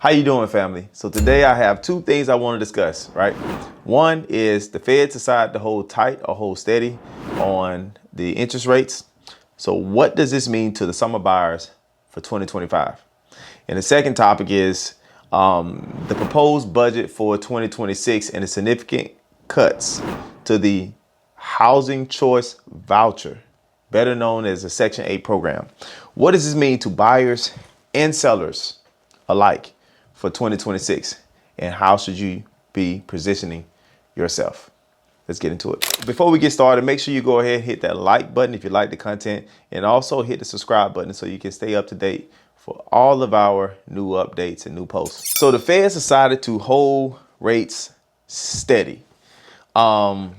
How you doing, family? So today I have two things I want to discuss, right? One is the Fed decided to hold tight or hold steady on the interest rates. So what does this mean to the summer buyers for 2025? And the second topic is the proposed budget for 2026 and the significant cuts to the housing choice voucher, better known as the Section 8 program. What does this mean to buyers and sellers alike for 2026? And how should you be positioning yourself? Let's get into it. Before we get started, make sure you go ahead and hit that like button if you like the content, and also hit the subscribe button so you can stay up to date for all of our new updates and new posts. So the Feds decided to hold rates steady. I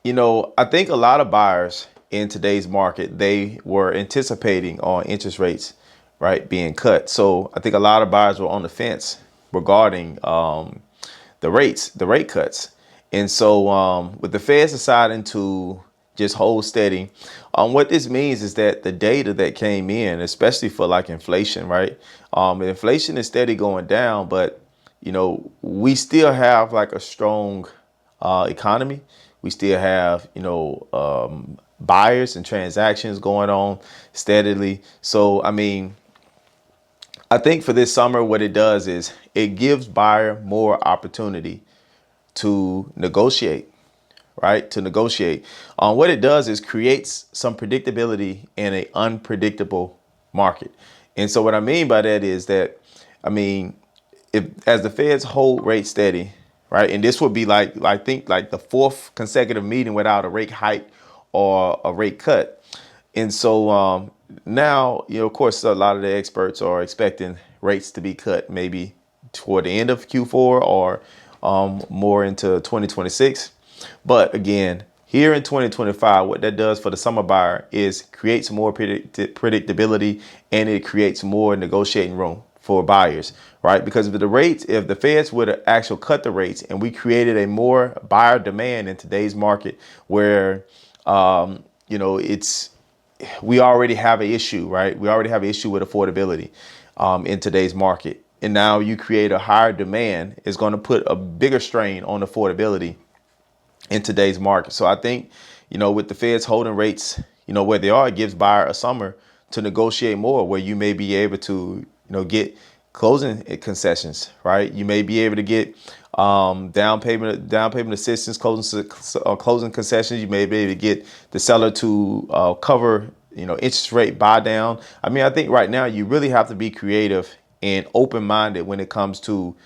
think a lot of buyers in today's market, they were anticipating on interest rates, right, being cut. So I think a lot of buyers were on the fence regarding the rate cuts. And so with the Feds deciding to just hold steady, what this means is that the data that came in, especially for like inflation, right? Inflation is steady going down, but we still have like a strong economy. We still have, buyers and transactions going on steadily. So, I think for this summer, what it does is it gives buyer more opportunity to negotiate, right? To negotiate. What it does is creates some predictability in an unpredictable market. And so what I mean by that is that, if as the Feds hold rates steady, right, and this would be like I think like the fourth consecutive meeting without a rate hike or a rate cut. And so now, of course, a lot of the experts are expecting rates to be cut maybe toward the end of Q4 or more into 2026. But again, here in 2025, what that does for the summer buyer is creates more predictability, and it creates more negotiating room for buyers, right? Because if the Feds would have actually cut the rates and we created a more buyer demand in today's market where, we already have an issue, right? We already have an issue with affordability in today's market. And now you create a higher demand, is going to put a bigger strain on affordability in today's market. So I think, with the Feds holding rates, where they are, it gives buyer a summer to negotiate more, where you may be able to, get closing concessions, right? You may be able to get down payment assistance, closing concessions. You may be able to get the seller to cover, interest rate buy down. I think right now you really have to be creative and open-minded when it comes to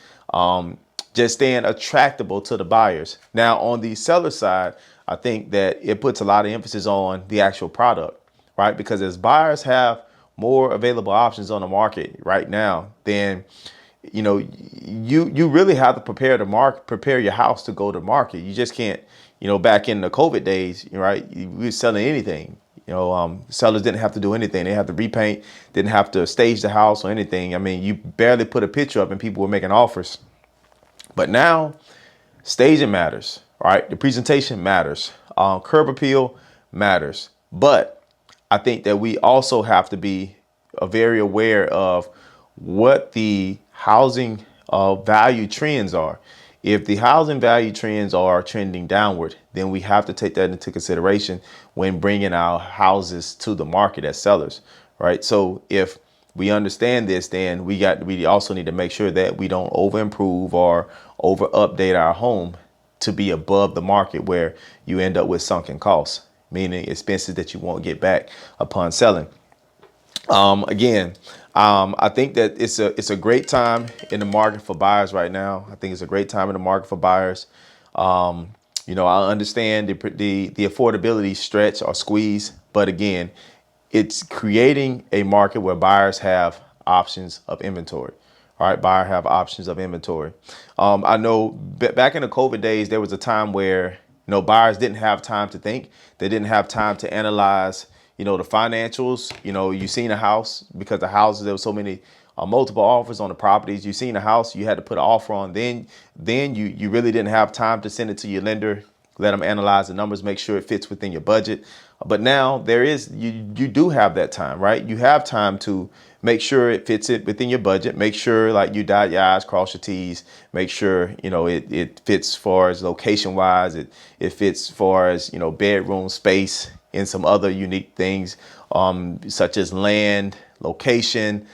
just staying attractable to the buyers. Now, on the seller side, I think that it puts a lot of emphasis on the actual product, right? Because as buyers have more available options on the market right now, then you really have to prepare your house to go to market. You just can't, back in the COVID days, right? We were selling anything. Sellers didn't have to do anything. They didn't have to repaint, didn't have to stage the house or anything. You barely put a picture up and people were making offers. But now, staging matters, right? The presentation matters. Curb appeal matters. But I think that we also have to be very aware of what the housing value trends are. If the housing value trends are trending downward, then we have to take that into consideration when bringing our houses to the market as sellers, right? So if we understand this, then we also need to make sure that we don't over improve or over update our home to be above the market, where you end up with sunken costs, meaning expenses that you won't get back upon selling. I think that it's a great time in the market for buyers right now. I think it's a great time in the market for buyers. I understand the affordability stretch or squeeze, but again, it's creating a market where buyers have options of inventory. All right, buyer have options of inventory. I know back in the COVID days, there was a time where buyers didn't have time to think. They didn't have time to analyze the financials. You seen a house, because the houses, there was so many multiple offers on the properties. You seen a house, you had to put an offer on. Then you really didn't have time to send it to your lender, let them analyze the numbers, make sure it fits within your budget. But now there is, you do have that time, right? You have time to make sure it fits it within your budget. Make sure like you dot your I's, cross your T's. Make sure, it fits far as location wise. It fits far as, bedroom space and some other unique things, such as land, location,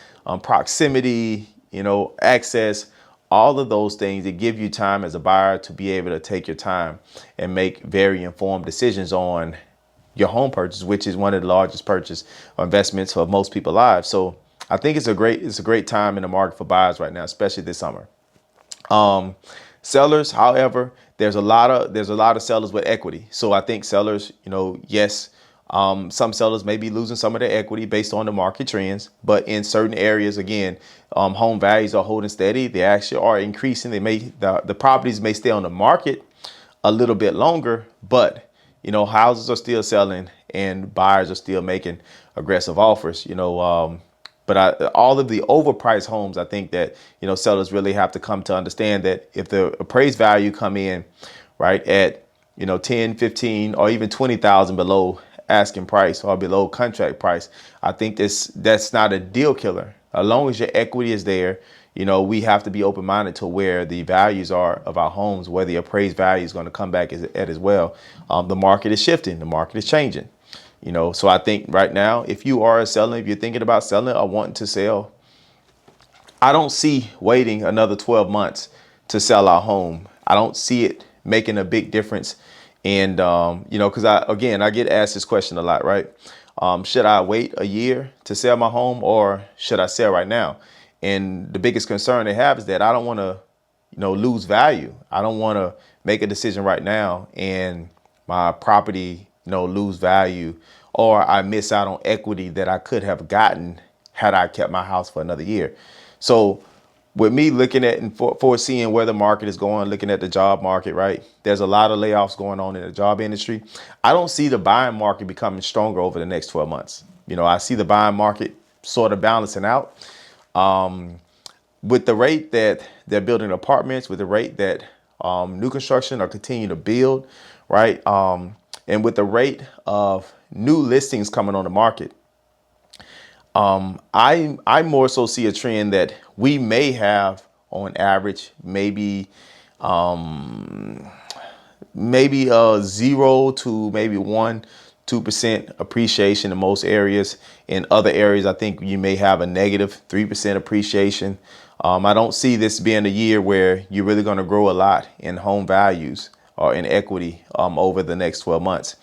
proximity, access, all of those things that give you time as a buyer to be able to take your time and make very informed decisions on your home purchase, which is one of the largest purchase or investments of most people's lives. So I think it's a great time in the market for buyers right now, especially this summer. Sellers, however, there's a lot of sellers with equity. So I think sellers, yes, some sellers may be losing some of their equity based on the market trends, but in certain areas, again, home values are holding steady. They actually are increasing. The properties may stay on the market a little bit longer, but houses are still selling and buyers are still making aggressive offers. But all of the overpriced homes, I think that sellers really have to come to understand that if the appraised value come in right at 10, 15, or even 20,000 below asking price or below contract price, I think that's not a deal killer. As long as your equity is there, we have to be open minded to where the values are of our homes, where the appraised value is going to come back as well. The market is shifting, the market is changing. So I think right now, if you are selling, if you're thinking about selling or wanting to sell, I don't see waiting another 12 months to sell our home. I don't see it making a big difference. And, because I get asked this question a lot, right? Should I wait a year to sell my home or should I sell right now? And the biggest concern they have is that I don't want to, lose value. I don't want to make a decision right now and my property, lose value, or I miss out on equity that I could have gotten had I kept my house for another year. So with me looking at and foreseeing where the market is going, looking at the job market, right? There's a lot of layoffs going on in the job industry. I don't see the buying market becoming stronger over the next 12 months. I see the buying market sort of balancing out. With the rate that they're building apartments, with the rate that new construction are continuing to build, right? And with the rate of new listings coming on the market, I more so see a trend that we may have on average maybe 0 to maybe 1-2% appreciation in most areas. In other areas, I think you may have a negative 3% appreciation. I don't see this being a year where you're really going to grow a lot in home values or in equity over the next 12 months.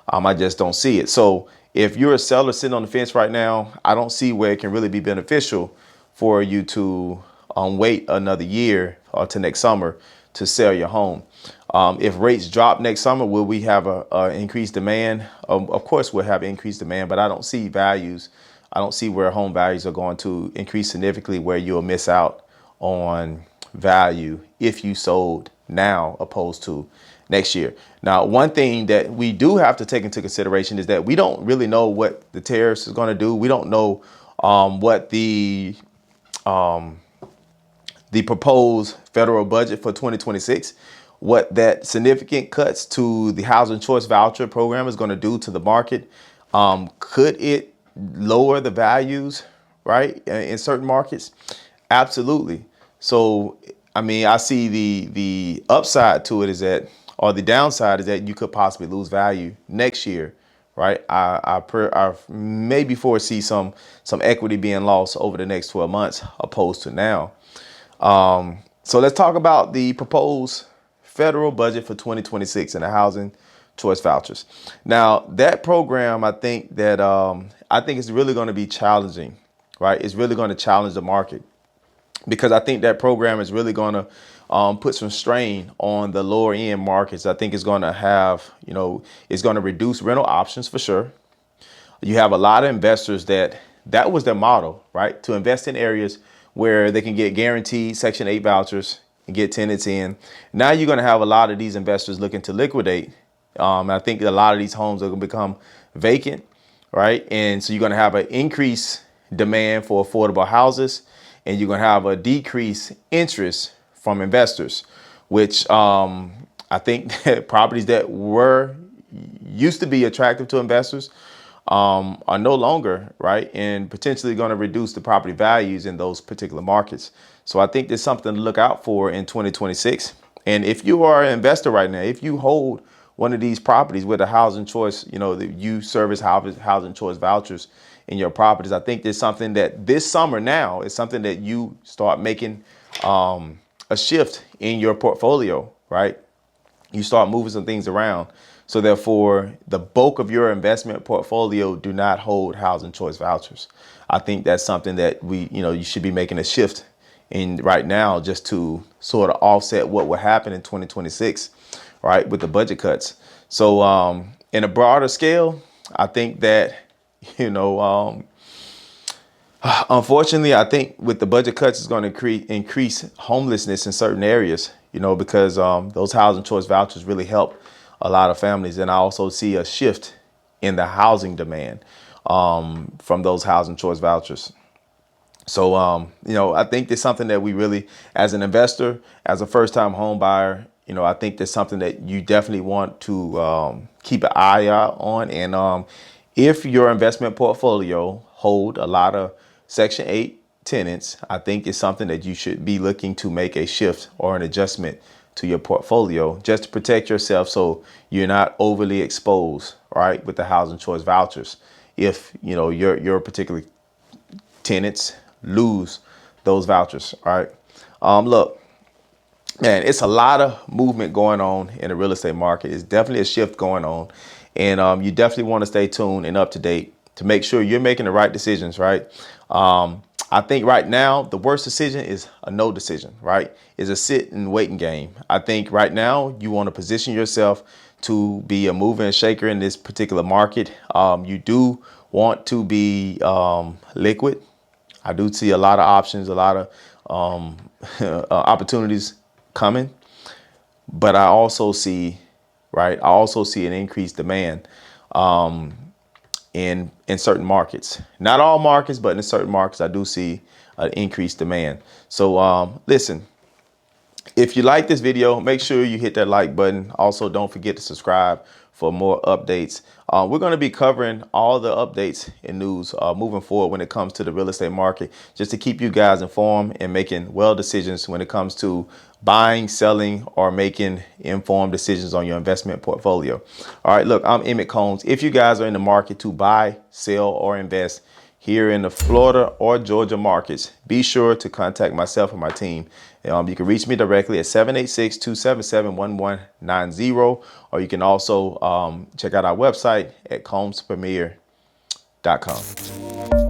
I just don't see it. So if you're a seller sitting on the fence right now, I don't see where it can really be beneficial for you to wait another year or to next summer to sell your home. If rates drop next summer, will we have a increased demand? Of course, we'll have increased demand, but I don't see values. I don't see where home values are going to increase significantly where you'll miss out on value if you sold now opposed to next year. Now, one thing that we do have to take into consideration is that we don't really know what the tariffs is going to do. We don't know what the proposed federal budget for 2026, what that significant cuts to the housing choice voucher program is going to do to the market. Could it lower the values, right, in certain markets? Absolutely. So, I mean, I see the upside to it is that, or the downside is that you could possibly lose value next year, right? I maybe foresee some equity being lost over the next 12 months opposed to now. So let's talk about the proposed federal budget for 2026 and the housing choice vouchers. Now, that program, I think it's really going to be challenging, right? It's really going to challenge the market because I think that program is really going to put some strain on the lower end markets. I think it's going to have, it's going to reduce rental options for sure. You have a lot of investors that was their model, right? To invest in areas where they can get guaranteed Section 8 vouchers and get tenants in. Now you're going to have a lot of these investors looking to liquidate. I think a lot of these homes are going to become vacant, right? And so you're going to have an increased demand for affordable houses, and you're going to have a decreased interest from investors, which I think that properties that were, used to be attractive to investors are no longer, right, and potentially going to reduce the property values in those particular markets. So I think there's something to look out for in 2026. And if you are an investor right now, if you hold one of these properties with a housing choice, that you service housing choice vouchers in your properties, I think there's something that this summer now is something that you start making a shift in your portfolio, right? You start moving some things around. So therefore, the bulk of your investment portfolio do not hold housing choice vouchers. I think that's something that you should be making a shift in right now, just to sort of offset what will happen in 2026, right, with the budget cuts. So in a broader scale, I think that, you know, unfortunately, I think with the budget cuts, it's going to increase homelessness in certain areas, because those housing choice vouchers really help a lot of families. And I also see a shift in the housing demand from those housing choice vouchers. So, I think there's something that we really, as an investor, as a first time home buyer, I think there's something that you definitely want to keep an eye out on. And if your investment portfolio hold a lot of Section 8 tenants, I think it's something that you should be looking to make a shift or an adjustment to your portfolio just to protect yourself, so you're not overly exposed, right, with the housing choice vouchers. If, your particular tenants lose those vouchers. All right. Look, man, it's a lot of movement going on in the real estate market. It's definitely a shift going on. And you definitely want to stay tuned and up to date to make sure you're making the right decisions, right? I think right now, the worst decision is a no decision, right? Is a sit and waiting game. I think right now you want to position yourself to be a mover and shaker in this particular market. You do want to be liquid. I do see a lot of options, a lot of opportunities coming, but I also see, right? I also see an increased demand in certain markets. Not all markets, but in certain markets, I do see an increased demand. So listen, if you like this video, make sure you hit that like button. Also, don't forget to subscribe for more updates. We're going to be covering all the updates and news moving forward when it comes to the real estate market, just to keep you guys informed and making well decisions when it comes to buying, selling, or making informed decisions on your investment portfolio. All right, look, I'm Emmitt Combs. If you guys are in the market to buy, sell, or invest here in the Florida or Georgia markets, be sure to contact myself and my team. You can reach me directly at 786-277-1190, or you can also check out our website at combspremier.com.